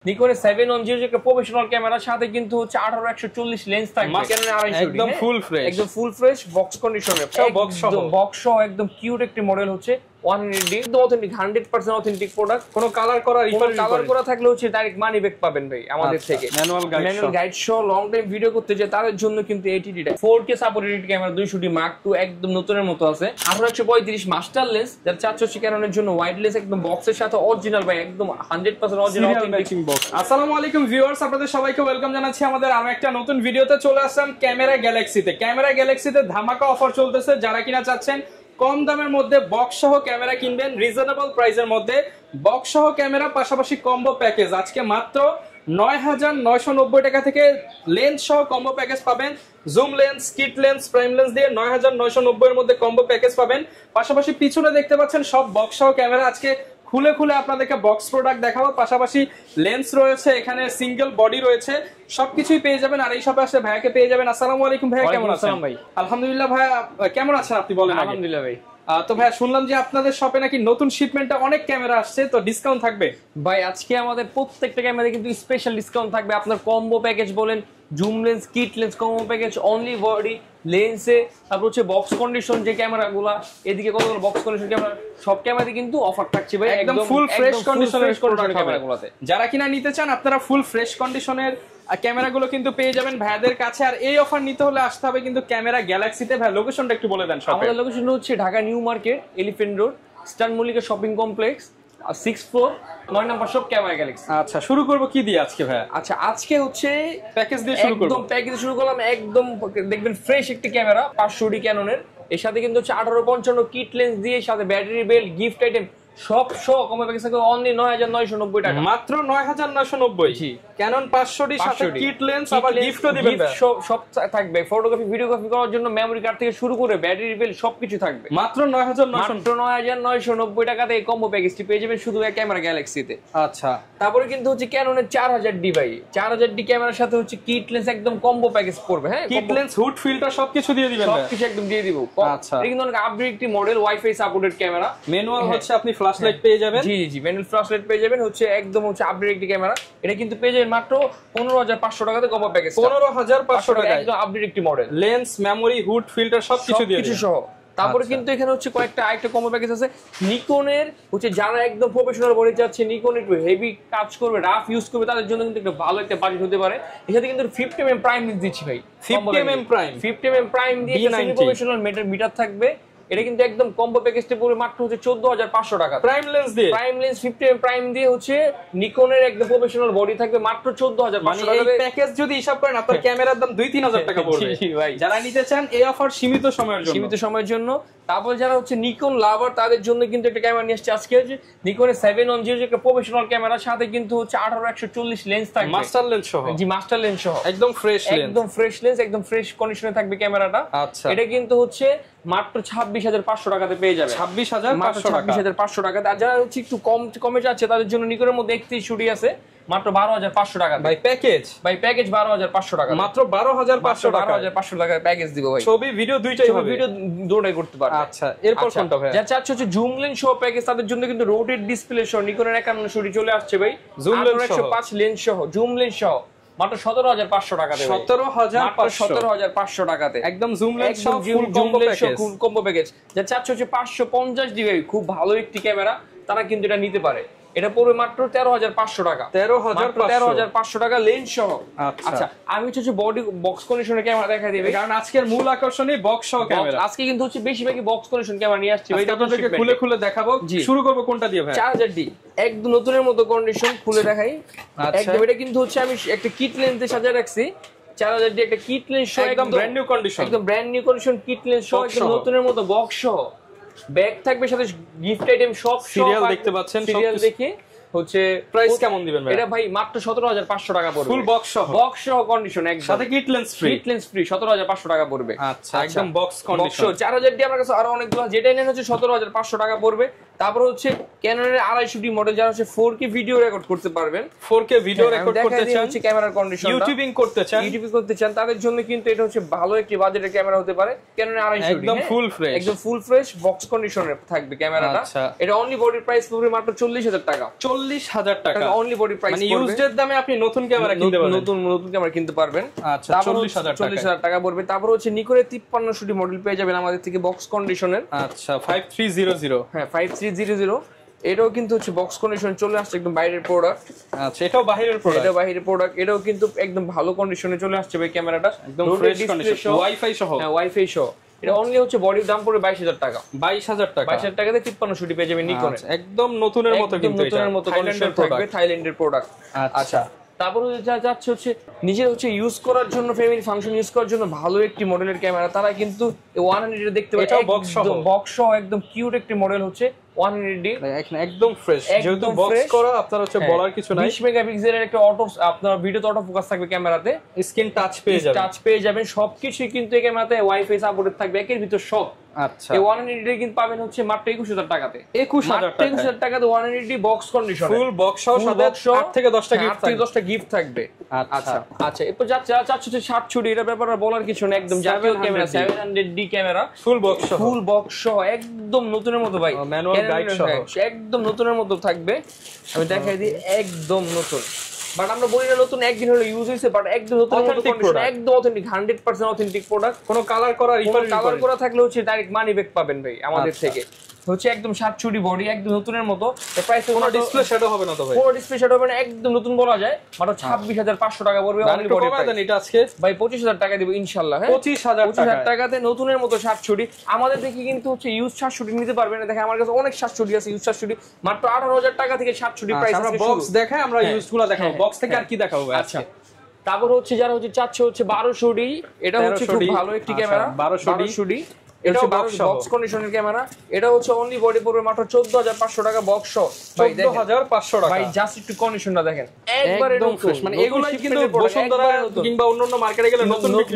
নিকনের 710 যে একটা প্রফেশনাল ক্যামেরার সাথে কিন্তু হচ্ছে 18-140 লেন্স থাকবে। একদম ফুল ফ্রেশ, একদম ফুল ফ্রেশ বক্স কন্ডিশনে, বক্স সহ একদম কিউট একটি মডেল হচ্ছে 180 একদম অথেন্টিক 100% অথেন্টিক প্রোডাক্ট। কোনো কালার করা থাকলে হচ্ছে ডাইরেক্ট মানি ব্যাক পাবেন ভাই আমাদের থেকে। ম্যানুয়াল গাইড সহ লং টাইম ভিডিও করতে যে তাদের জন্য কিন্তু ATD 4K supported camera 200D Mark II একদম নতুনের মতো আছে। 1835 মাস্টার লেন্স, যার 480 ক্যাননের জন্য ওয়াইড লেন্স একদম বক্সের সাথে অরিজিনাল ভাই, একদম 100% অরিজিনাল অথেন্টিক বক্স। আসসালামু আলাইকুম ভিউয়ার্স, আপনাদের সবাইকে ওয়েলকাম জানাচ্ছি আমাদের আরো একটা নতুন ভিডিওতে। চলে আসলাম ক্যামেরা গ্যালাক্সিতে ধামাকা অফার চলতেছে। যারা কিনা চাচ্ছেন কম দামের মধ্যে বক্স সহ ক্যামেরা কিনবেন, রিজনেবল প্রাইসের মধ্যে বক্স সহ ক্যামেরা পাশাপাশি কম্বো প্যাকেজ, আজকে মাত্র ৯৯৯০ টাকা থেকে লেন্স সহ কম্বো প্যাকেজ পাবেন। Zoom lens, kit lens, prime lens দিয়ে ৯৯৯০ এর মধ্যে কম্বো প্যাকেজ পাবেন। পাশাপাশি পিছনে দেখতে পাচ্ছেন সব বক্স সহ ক্যামেরা। আজকে খুলে খুলে আপনাদেরকে বক্স প্রোডাক্ট দেখাবো, পাশাপাশি লেন্স রয়েছে, এখানে সিঙ্গেল বডি রয়েছে, সবকিছুই পেয়ে যাবেন। আর এই শপে আসলে ভাইয়াকে পেয়ে যাবেন। আসসালামু আলাইকুম ভাইয়া, কেমন আছেন? ভাই আলহামদুলিল্লাহ। ভাইয়া কেমন আছেন আপনি বলেন? আলহামদুলিল্লাহ ভাই। তো ভাইয়া শুনলাম যে আপনাদের শপে নাকি নতুন শিপমেন্টে অনেক ক্যামেরা আসছে, তো ডিসকাউন্ট থাকবে? ভাই আজকে আমাদের প্রত্যেকটা ক্যামেরা কিন্তু স্পেশাল ডিসকাউন্ট থাকবে। আপনার কম্বো প্যাকেজ বলেন, zoom lens, kit lens combo package, only body লেন্সে, তারপর হচ্ছে বক্স কন্ডিশন যে ক্যামেরাগুলো, এদিকে কতগুলো বক্স কন্ডিশন ক্যামেরা, সব ক্যামেরাতে কিন্তু অফার থাকছে ভাই, একদম ফুল ফ্রেশ কন্ডিশনের ক্যামেরাগুলোতে। যারা কিনা নিতে চান আপনারা ফুল ফ্রেশ কন্ডিশনের ক্যামেরাগুলো কিন্তু পেয়ে যাবেন ভাইয়াদের কাছে। আর এই অফার নিতে হলে আসতে হবে কিন্তু ক্যামেরা গ্যালাক্সিতে। ভাই লোকেশনটা একটু বলে দেন। আমাদের লোকেশন হচ্ছে Dhaka new market, elephant road, star Mallika shopping complex, 6th floor, 9 নম্বর শপ, ক্যামেরা গ্যালাক্সি। আচ্ছা, শুরু করব কি দিয়ে আজকে ভাই? আচ্ছা, আজকে হচ্ছে প্যাকেজ দিয়ে শুরু করব। একদম প্যাকেজ শুরু করলাম, একদম দেখবেন ফ্রেশ একটি ক্যামেরা 500D ক্যাননের। এর সাথে কিন্তু হচ্ছে 1855 কিট লেন্স দিয়ে, সাথে ব্যাটারি বেল্ট, গিফট আইটেম সব সহ কমে প্যাকেজ থাকে অনলি ৯৯৯০ টাকা, মাত্র ৯৯৯০। জি, ক্যানন 500D সাথে কিট লেন্স, আবার গিফটও দিবেন। সব থাকবে, ফটোগ্রাফি ভিডিওগ্রাফি করার জন্য মেমরি কার্ড থেকে শুরু করে ব্যাটারি বেল্ট সবকিছু থাকবে মাত্র ৯৯৯৯০ টাকাতে এই কম্বো প্যাকেজটি পেয়ে যাবেন শুধু ক্যামেরা গ্যালাক্সিতে। আচ্ছা, তারপরে কিন্তু হচ্ছে ক্যাননের 4000D ভাই, 4000D ক্যামেরার সাথে হচ্ছে কিট লেন্স একদম কম্বো প্যাকেজ পড়বে। হ্যাঁ, কিট লেন্স, হুড ফিল্টার সবকিছু দিয়ে দিবেন, সবকিছু একদম দিয়ে দিব। আচ্ছা, এটা কিন্তু অনেক আপডেট একটি model, wifi supported camera. Manual হচ্ছে আপনি ফ্ল্যাশ লাইট পেয়ে যাবেন। জি ম্যানুয়াল ফ্ল্যাশ লাইট পেয়ে যাবেন, হচ্ছে একদম হচ্ছে আপডেট একটি ক্যামেরা। এটা কিন্তু পেয়ে যাবেন মাত্র 15500 টাকাতে কম্বো প্যাকেজ। 15500 টাকা, একদম আপডেট একটি model, lens, memory, hood filter সবকিছু দিয়ে দিবেন সহ। তারপরে কিন্তু এখানে হচ্ছে কয়েকটা আরেকটা কম্বো প্যাকেজ আছে। নিকনের হচ্ছে যারা একদম প্রফেশনাল বডি চাচ্ছে, নিকন একটু হেভি কাজ করবে, রাফ ইউজ করবে, তাদের জন্য কিন্তু একটা ভালো একটা বাজেট হতে পারে। এখানে কিন্তু 50mm প্রাইম দিচ্ছি ভাই, 50mm প্রাইম দিয়ে প্রফেশনাল মিটার থাকবে। এটা কিন্তু একদম কম্বো প্যাকেজটা পুরো মাত্র হচ্ছে 14500 টাকা। প্রাইম লেন্স 50mm প্রাইম দিয়ে হচ্ছে নিকনের একদম প্রফেশনাল বডি থাকবে মাত্র 14500 টাকা। এই প্যাকেজ যদি হিসাব করেন আপনার ক্যামেরার দাম 2-3000 টাকা পড়বে। যারা নিতে চান এই অফার সীমিত সময়ের জন্য। তারপর যারা হচ্ছে নিকন লাভার, তাদের জন্য কিন্তু একটা ক্যামেরা নিয়ে আসছে আজকে, হচ্ছে নিকনের 710 যে একটা প্রফেশনাল ক্যামেরার সাথে কিন্তু হচ্ছে 18-140 লেন্স থাকবে, মাস্টার লেন্স সহ। জি, মাস্টার লেন্স সহ, একদম ফ্রেশ লেন্স, একদম ফ্রেশ কন্ডিশনে থাকবে ক্যামেরাটা। আচ্ছা, এটা কিন্তু হচ্ছে মাত্র 26500 টাকাতে পেয়ে যাবে। 26500 টাকাতে। আর যারা হচ্ছে একটু কমে যাচ্ছে তাদের জন্য নিকনের মধ্যে 31 আছে মাত্র 12500 টাকা। ভাই প্যাকেজ 12500 টাকা, মাত্র 12500 টাকা, 12500 টাকার প্যাকেজ দিব ভাই। ছবি ভিডিও দুইটাই হবে, ভিডিও দুটোই করতে পারবে। আচ্ছা, এরপর কোনটা ভাই? যারা চাচ্ছে হচ্ছে জুম লেন্স সহ প্যাকেজ, তাদের জন্য কিন্তু রোটেট ডিসপ্লে সহ নিকনের 51 চলে আসছে ভাই। জুম লেন্স 105 লেন্স সহ, জুম লেন্স সহ মাত্র 17500 টাকাতে। 17500 টাকাতে একদম জুম লেন্স সহ ফুল কম্বো প্যাকেজ। যারা চাচ্ছে হচ্ছে 550 খুব ভালো একটি ক্যামেরা, তারা কিন্তু এটা নিতে পারে। এটা পড়বে মাত্র 13500 টাকা, 13500 টাকা লেন্স সহ। আচ্ছা, আমি হচ্ছে বডি বক্স কন্ডিশনের ক্যামেরা দেখাই দিই, কারণ আজকের মূল আকর্ষণই বক্স সহ ক্যামেরা। আজকে কিন্তু হচ্ছে বেশিরভাগই বক্স কন্ডিশন ক্যামেরা নিয়ে আসছি ভাই, আপনাদেরকে খুলে দেখাবো। শুরু করব কোনটা দিয়ে ভাই? 4000D একদম নতুনের মতো কন্ডিশন, খুলে দেখাই। একদম এটা কিন্তু হচ্ছে আমি একটা কিট লেন্স দিয়ে সাজিয়ে রাখছি। 4000D একটা কিট লেন্স সহ, একদম brand new condition kit lens সহ, একদম নতুনের মতো বক্স সহ, ব্যাগ থাকবে সাথে গিফট আইটেম সব, সিরিয়াল দেখতে পাচ্ছেন, সিরিয়াল দেখে হচ্ছে। প্রাইস কেমন দিবেন ভাই? এটা ভাই মাত্র 17500 টাকা পড়বে, ফুল বক্স সহ কন্ডিশন, একদম সাথে কিট লেন্স ফ্রি 17500 টাকা পড়বে। আচ্ছা, একদম বক্স কন্ডিশন। 4000D আমার কাছে আরো অনেকগুলো, যেটাই নেন হচ্ছে 17500 টাকা পড়বে। তারপর হচ্ছে ক্যাননের 250D মডেল, যারা হচ্ছে 4K ভিডিও রেকর্ড করতে পারবেন, 4K ভিডিও রেকর্ড করতে চান, হচ্ছে ক্যামেরার কন্ডিশন, ইউটিউবিং করতে চান, তাদের জন্য কিন্তু এটা হচ্ছে ভালো একটি বাজেটের ক্যামেরা হতে পারে। ক্যাননের 250D একদম ফুল ফ্রেশ বক্স কন্ডিশনের থাকবে ক্যামেরাটা। এটা অনলি বডি প্রাইস পড়বে মাত্র 40,000 টাকা। 40,000 টাকা অনলি বডি প্রাইস, মানে ইউজড দামে আপনি নতুন ক্যামেরা কিনতে পারবেন, নতুন ক্যামেরা কিনতে পারবেন। আচ্ছা 40,000 টাকা পড়বে। তারপর হচ্ছে নিকনের 5300D মডেল পেয়ে যাবেন আমাদের থেকে বক্স কন্ডিশনের। আচ্ছা 5300, হ্যাঁ 5300, এটাও কিন্তু হচ্ছে বক্স কন্ডিশন চলে আসছে, একদম বাইরের প্রোডাক্ট। আচ্ছা এটাও বাইরের প্রোডাক্ট, এটাও কিন্তু একদম ভালো কন্ডিশনে চলে আসছে ভাই ক্যামেরাটা, একদম ফ্রেশ কন্ডিশন, ওয়াইফাই সহ। হ্যাঁ ওয়াইফাই সহ। এটা অনলি হচ্ছে বডির দাম পড়বে 22,000 টাকা। 22,000 টাকাতে 5300D পেয়ে যাবেন নিকনের। একদম নতুনের মতো, কিন্তু এটা নতুনের মতো কন্ডিশন থাকবে, থাইল্যান্ডের প্রোডাক্ট। আচ্ছা তারপরে যা যাচ্ছে হচ্ছে নিজের হচ্ছে ইউজ করার জন্য, ফ্যামিলি ফাংশন ইউজ করার জন্য ভালো একটি মডেলের ক্যামেরা, তারা কিন্তু 100 দেখতে পাচ্ছেন, এটাও বক্স সহ একদম কিউট একটি মডেল হচ্ছে 100D, একদম ফ্রেশ, যেহেতু বক্স করা আপনার হচ্ছে বলার কিছু নাই। 20 মেগাপিক্সেলের একটা অটো, আপনার ভিডিওতে অটো ফোকাস থাকবে ক্যামেরাতে, স্ক্রিন টাচ পেয়ে যাবেন, সবকিছু কিন্তু এই ক্যামেরাতে ওয়াইফাই সাপোর্টেড থাকবে, একের ভিতর সব। আচ্ছা এই 100D কিন্তু পাবেন হচ্ছে মাত্র 21,000 টাকাতে। 21,000 টাকাতে 100D box condition, full box সহ, সাথে 8 থেকে 10টা গিফট থাকবে। আচ্ছা আচ্ছা এরপর যাচ্ছে 60 এটা ব্যাপারে বলার কিছু না, একদম জাতীয় camera 700D camera, full box সহ একদম নতুনের মতো ভাই, ম্যানুয়াল গাইড সহ একদম নতুনের মতো থাকবে। আমি দেখাই দিই, একদম নতুন, বাট আমরা বলি না নতুন একদিন হলো ইউজ হইছে, বাট একদম নতুন কন্ডিশন, একদম অথেন্টিক, 100% অথেন্টিক প্রোডাক্ট। কোনো কালার করা থাকলে হচ্ছে ডাইরেক্ট মানি ব্যাক পাবেন ভাই আমাদের থেকে। হচ্ছে একদম 60 বডি, একদম নতুনের মতো। প্রাইস কোনো ডিসপ্লে শ্যাডো হবে না তো ভাই? কোনো ডিসপ্লে শ্যাডো হবে না, একদম নতুন বলা যায়। মাত্র 26,500 টাকা পড়বে অনলি বডি প্রাইস। এটা আজকে ভাই 25,000 টাকা দিব ইনশাআল্লাহ। হ্যাঁ 25,000 টাকাতে নতুনের মতো 60। আমাদের দেখি কিন্তু হচ্ছে ইউজ 60 নিতে পারবেন না। দেখে আমার কাছে অনেক 60 আছে, ইউজ 60 মাত্র 18,000 টাকা থেকে 60 প্রাইস। আমরা বক্স দেখাই, আমরা ইউজগুলো দেখাবো, বক্স থেকে আর কি দেখাবো ভাই? আচ্ছা তারপর হচ্ছে যারা হচ্ছে চাচ্ছে হচ্ছে 1200D, এটা হচ্ছে খুব ভালো একটি ক্যামেরা, 1200D। এটা বক্স কন্ডিশনের ক্যামেরা, এটা হচ্ছে অনলি বডি পড়বে মাত্র 14,500 টাকা বক্স সহ। 14,500 টাকা ভাই জাস্ট একটু কন্ডিশনটা দেখেন, একবারে নতুন ফ্রেশ। মানে এগুলাই কিন্তু বসুন্ধরা কিংবা অন্যান্য মার্কেটে গেলে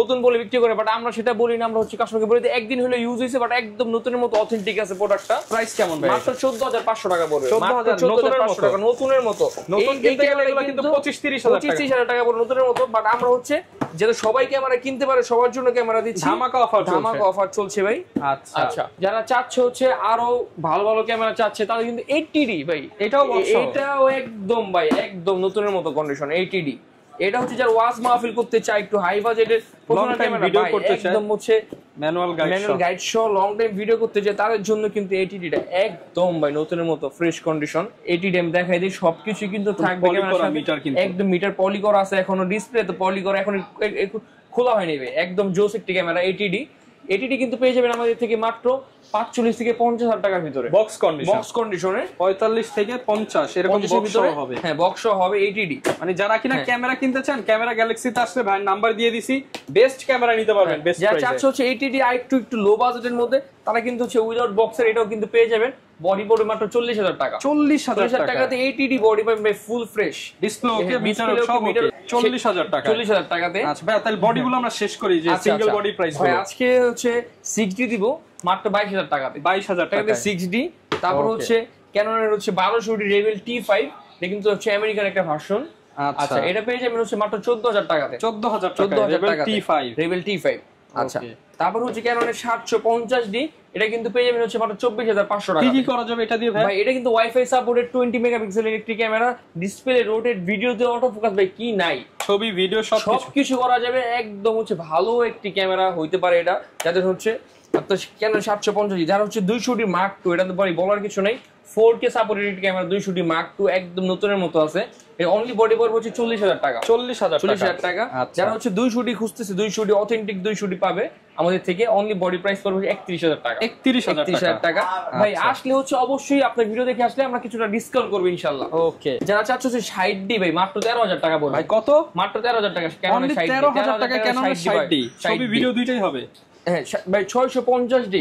নতুন বলে বিক্রি করে, বাট আমরা সেটা বলি না, আমরা হচ্ছে কাস্টমারকে বলি একদিন হলো ইউজ হইছে, বাট একদম নতুনের মতো অথেন্টিক আছে প্রোডাক্টটা। প্রাইস কেমন ভাই? মাত্র 14,500 টাকা পড়বে, 14,500 টাকা নতুনের মতো। নতুন কিনতে গেলে এগুলো কিন্তু 25,000 টাকা পড়বে নতুনের মতো। বাট আমরা হচ্ছে যাতে সবাই ক্যামেরা কিনতে পারে, সবার জন্য ক্যামেরা দিচ্ছি, ধামাকা অফার চলছে ভাই। আচ্ছা যারা চাচ্ছে হচ্ছে আরো ভালো ভালো ক্যামেরা চাচ্ছে, তাদের কিন্তু 80D ভাই, এটাও একদম ভাই একদম নতুনের মতো কন্ডিশন 80D। এটা হচ্ছে যারা ওয়াজ মাহফিল করতে চায়, একটু হাই বাজেটের ভিডিও করতে চায়, একদম হচ্ছে manual guide show long time video করতে চায়, তাদের জন্য কিন্তু 80Dটা একদম ভাই নতুনের মতো ফ্রেশ কন্ডিশন। 80D আমি দেখাই দিই, সবকিছু কিন্তু থাকবে একদম মিটার পলি করা আছে, এখনো ডিসপ্লে তো পলি করা, এখন খোলা হয়নি ভাই, একদম জোস একটি ক্যামেরা 80D কিন্তু পেয়ে যাবেন আমাদের থেকে মাত্র 45 থেকে 50,000 টাকার ভিতরে বক্স কন্ডিশনে। 45 থেকে 50 এরকম বক্স হবে। হ্যাঁ বক্স হবে 80D। মানে যারা কিনা ক্যামেরা কিনতে চান, ক্যামেরা গ্যালাক্সিতে আসলে ভাই নাম্বার দিয়ে দিছি, বেস্ট ক্যামেরা নিতে পারবেন বেস্ট প্রাইসে। যারা চাচ্ছে হচ্ছে 80D একটু লো বাজেটের মধ্যে, তারা কিন্তু হচ্ছে উইদাউট বক্সের এটাও কিন্তু পেয়ে যাবেন, বডি পড়বে মাত্র 40,000 টাকা। 40,000 টাকাতে 80D বডি পাবেন ভাই, full fresh display okay, meter সব ওকে, 40,000 টাকা। 40,000 টাকাতে। আচ্ছা ভাই তাহলে বডিগুলো আমরা শেষ করি, যে সিঙ্গেল বডি প্রাইস ভাই আজকে হচ্ছে 6D দিব মাত্র 22,000 টাকাতে। 22,000 টাকাতে 6D। তারপর হচ্ছে ক্যাননের হচ্ছে 1200D রেবেল T5, এটা কিন্তু হচ্ছে আমেরিকার একটা ভার্সন। আচ্ছা এটা পেয়ে যাবেন হচ্ছে মাত্র 14,000 টাকাতে। 14,000 টাকা রেবেল T5। আচ্ছা তারপর হচ্ছে ক্যাননের 750D, এটা কিন্তু পেয়ে যাবেন হচ্ছে মাত্র 24,500 টাকা। কি করা যাবে এটা দিয়ে ভাই? এটা কিন্তু ওয়াইফাই সাপোর্টেড 20 মেগাপিক্সেলের একটি ক্যামেরা, ডিসপ্লে রোটেট, ভিডিওতে অটো ফোকাস, ভাই কি নাই, ছবি ভিডিও সবকিছু করা যাবে, একদম হচ্ছে ভালো একটি ক্যামেরা হইতে পারে এটা। যাদের হচ্ছে আপনার ক্যানন 750, যারা হচ্ছে 200D Mark II, এটা তো বলার কিছু নাই, 4K supported camera 200D Mark II একদম নতুনের মতো আছে। এর অনলি বডি পড়বে হচ্ছে 40,000 টাকা। 40,000 টাকা। যারা হচ্ছে 200D খুঁজতেছে, 200D অথেন্টিক 200D পাবে আমাদের থেকে, অনলি বডি প্রাইস পড়বে 31,000 টাকা। 31,000 টাকা। ভাই আসলে হচ্ছে অবশ্যই আপনার ভিডিও দেখে আসলে আমরা কিছুটা ডিসকাউন্ট করব ইনশাআল্লাহ। ওকে। যারা চাচ্ছে হচ্ছে 60D ভাই মাত্র 13,000 টাকা পড়বে। ভাই কত? মাত্র 13,000 টাকা। কেন 13,000 টাকা কেন 60D? ছবি ভিডিও দুইটাই হবে। হ্যাঁ ভাই 650D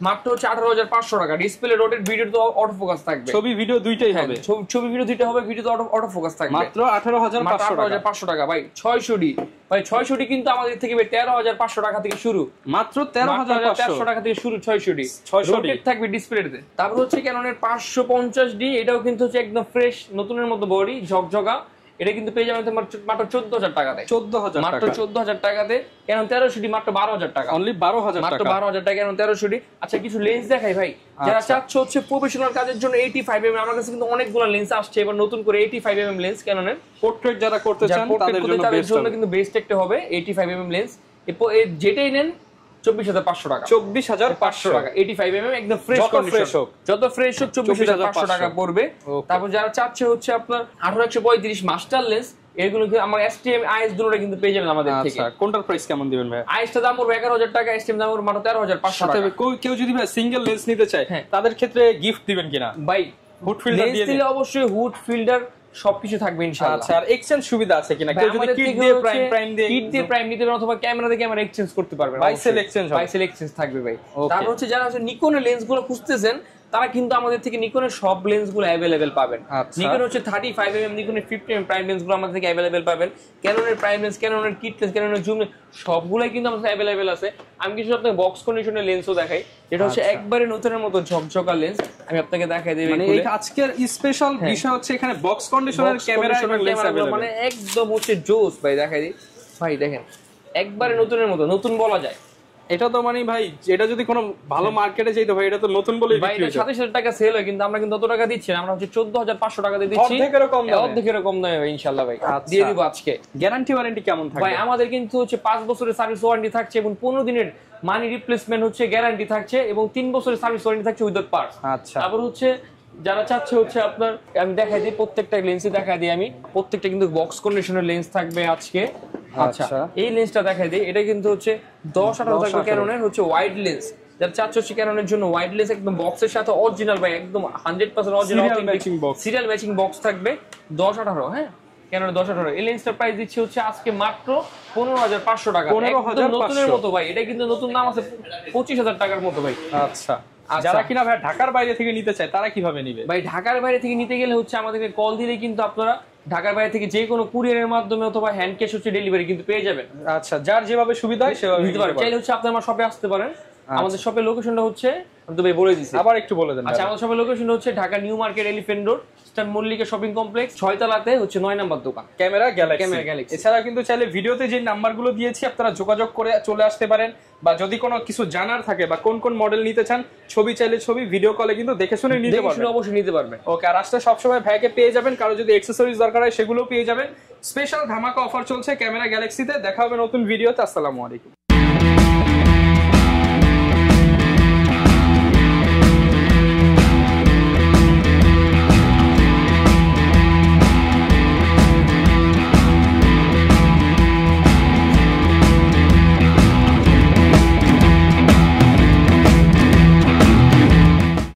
মাত্র হচ্ছে 18,500 টাকা। ডিসপ্লে রোটেট, ভিডিও তো অটো ফোকাস থাকবে, ছবি ভিডিও দুইটাই হবে। ছবি ভিডিও দুইটা হবে, ভিডিও তো অটো ফোকাস থাকবে। মাত্র 18,500 টাকা। ভাই 600D ভাই ভাই 600 কিন্তু আমাদের থেকে 13,500 টাকা থেকে শুরু, মাত্র 13,500 টাকা থেকে শুরু 600 রোটেট থাকবে ডিসপ্লেতে। তারপর হচ্ছে ক্যাননের 550D, এটাও কিন্তু হচ্ছে একদম ফ্রেশ নতুনের মতো বডি ঝকঝকা, এটা কিন্তু পেয়ে যাবেন তোমার মাত্র 14,000 টাকাতে। 14,000 টাকা, মাত্র 14,000 টাকাতে। ক্যানন 1300D মাত্র 12,000 টাকা, অনলি 12,000 টাকা, মাত্র 12,000 টাকা ক্যানন 1300D। আচ্ছা কিছু লেন্স দেখাই ভাই, যারা চাচ্ছ হচ্ছে প্রফেশনাল কাজের জন্য 85mm, আমার কাছে কিন্তু অনেকগুলো লেন্স আসছে এবার নতুন করে 85mm লেন্স ক্যাননের। পোর্ট্রেট যারা করতে চান তাদের জন্য কিন্তু বেস্ট একটা হবে 85mm লেন্স। যেটাই নেন 24,500 টাকা, 24,500 টাকা 85mm একদম ফ্রেশ কন্ডিশন, যত ফ্রেশ হোক 24,500 টাকা পড়বে। তারপর যারা চাচ্ছে হচ্ছে আপনার 18-135 মাস্টার লেন্স, এগুলো আমার এসটিএম আইএস দুটোটা কিন্তু পেয়ে যাবেন আমাদের থেকে। আচ্ছা কোনটার প্রাইস কেমন দিবেন ভাই? আইএসটা দাম পড়বে 11,000 টাকা, এসটিএম দাম পড়বে মাত্র 13,500 টাকা। কেউ যদি ভাই সিঙ্গেল লেন্স নিতে চায় তাদের ক্ষেত্রে গিফট দিবেন কিনা? ভাই হুড ফিল্টার দিয়ে দিলে অবশ্যই হুড ফিল্টার সবকিছু থাকবে ইনশাআল্লাহ। আচ্ছা আর এক্সচেঞ্জ সুবিধা আছে কিনা? কেউ যদি কিট দিয়ে প্রাইম দিয়ে কিট দিয়ে প্রাইম নিতে পারেন অথবা ক্যামেরা দিয়ে ক্যামেরা এক্সচেঞ্জ করতে পারবেন, বাইসেল এক্সচেঞ্জ হবে, বাইসেল এক্সচেঞ্জ থাকবে ভাই। তারপর হচ্ছে যারা হচ্ছে নিকনের লেন্সগুলো খুঁজতেছেন তারা কিন্তু আমাদের থেকে নিকনের সব লেন্সগুলো अवेलेबल পাবেন। নিকন হচ্ছে 35mm, নিকনের 50mm প্রাইম লেন্সগুলো আমাদের থেকে अवेलेबल পাবেন। ক্যাননের প্রাইম লেন্স, ক্যাননের কিট লেন্স, ক্যাননের জুম সবগুলাই কিন্তু আমাদের अवेलेबल আছে। আমি কিছু আপনাকে বক্স কন্ডিশনের লেন্সও দেখাই, যেটা হচ্ছে একবারে নতুনের মতো ঝকঝকা লেন্স, আমি আপনাকে দেখাই দেব। মানে এই আজকের স্পেশাল বিষয় হচ্ছে এখানে বক্স কন্ডিশনের ক্যামেরা এবং লেন্স अवेलेबल, মানে একদম হচ্ছে জোস ভাই। দেখাই দিই ভাই, দেখেন একবারে নতুনের মতো, নতুন বলা যায়। এটা তো মানে ভাই এটা যদি কোনো ভালো মার্কেটে যাইতো ভাই এটা তো নতুন বলেই বিক্রি হয়। 27,000 টাকা সেল হয় কিন্তু আমরা কিন্তু অত টাকা দিচ্ছি না, আমরা হচ্ছে 14,500 টাকা দিয়ে দিচ্ছি। অর্ধেকের কম দামে ভাই ইনশাআল্লাহ ভাই দিয়ে দিব আজকে। গ্যারান্টি ওয়ারেন্টি কেমন থাকবে ভাই? আমাদের কিন্তু হচ্ছে 5 বছরের সার্ভিস ওয়ারেন্টি থাকছে এবং 15 দিনের মানি রিপ্লেসমেন্ট হচ্ছে গ্যারান্টি থাকছে এবং 3 বছরের সার্ভিস ওয়ারেন্টি থাকছে উইদাউট পার্টস। আচ্ছা তারপর হচ্ছে যারা চাচ্ছে হচ্ছে আপনার, আমি দেখাই দিই প্রত্যেকটা লেন্সই দেখাই দিই, আমি প্রত্যেকটা কিন্তু বক্স কন্ডিশনের লেন্স থাকবে আজকে। আচ্ছা এই লেন্সটা দেখাই দিই, এটা কিন্তু হচ্ছে 10-18 থাকবে ক্যাননের হচ্ছে ওয়াইড লেন্স। যারা চাচ্ছে হচ্ছে ক্যাননের জন্য ওয়াইড লেন্স একদম বক্সের সাথে অরিজিনাল ভাই, একদম 100% অরিজিনাল সিরিয়াল ম্যাচিং বক্স থাকবে 10-18। হ্যাঁ ক্যাননের 10-18 এই লেন্সটার প্রাইস দিচ্ছি হচ্ছে আজকে মাত্র 15,500 টাকা, একদম নতুনের মতো ভাই। এটা কিন্তু নতুন দাম আছে 25,000 টাকার মতো ভাই। আচ্ছা যারা কিনা ভাই ঢাকার বাইরে থেকে নিতে চায় তারা কিভাবে নিবে? ভাই ঢাকার বাইরে থেকে নিতে গেলে হচ্ছে আমাদেরকে কল দিলে কিন্তু আপনারা ঢাকার বাইরে থেকে যে কোনো কুরিয়ারের মাধ্যমে অথবা হ্যান্ড ক্যাশ হচ্ছে ডেলিভারি কিন্তু পেয়ে যাবেন। আচ্ছা যার যেভাবে সুবিধা হয় সেভাবে নিতে পারবেন। চাইলে হচ্ছে আপনি আমার শপে আসতে পারেন। আমাদের শপের লোকেশনটা হচ্ছে, আমি তো ভাই বলে দিছি, আবার একটু বলে দেন। আচ্ছা আমাদের শপের লোকেশনটা হচ্ছে Dhaka new market elephant road star Mallika shopping complex 6 তলাতে হচ্ছে 9 নাম্বার দোকান ক্যামেরা গ্যালাক্সি। এছাড়া কিন্তু চাইলে ভিডিওতে যে নাম্বারগুলো দিয়েছি আপনারা যোগাযোগ করে চলে আসতে পারেন, বা যদি কোনো কিছু জানার থাকে বা কোন কোন মডেল নিতে চান ছবি চাইলে ছবি ভিডিও কলে কিন্তু দেখে শুনে নিতে পারবেন, অবশ্যই নিতে পারবেন। ওকে আর আসলে সবসময় ভাইকে পেয়ে যাবেন, কারো যদি অ্যাকসেসরিজ দরকার হয় সেগুলোও পেয়ে যাবেন। স্পেশাল ধামাকা অফার চলছে ক্যামেরা গ্যালাক্সিতে। দেখা হবে নতুন ভিডিওতে। আসসালামু আলাইকুম।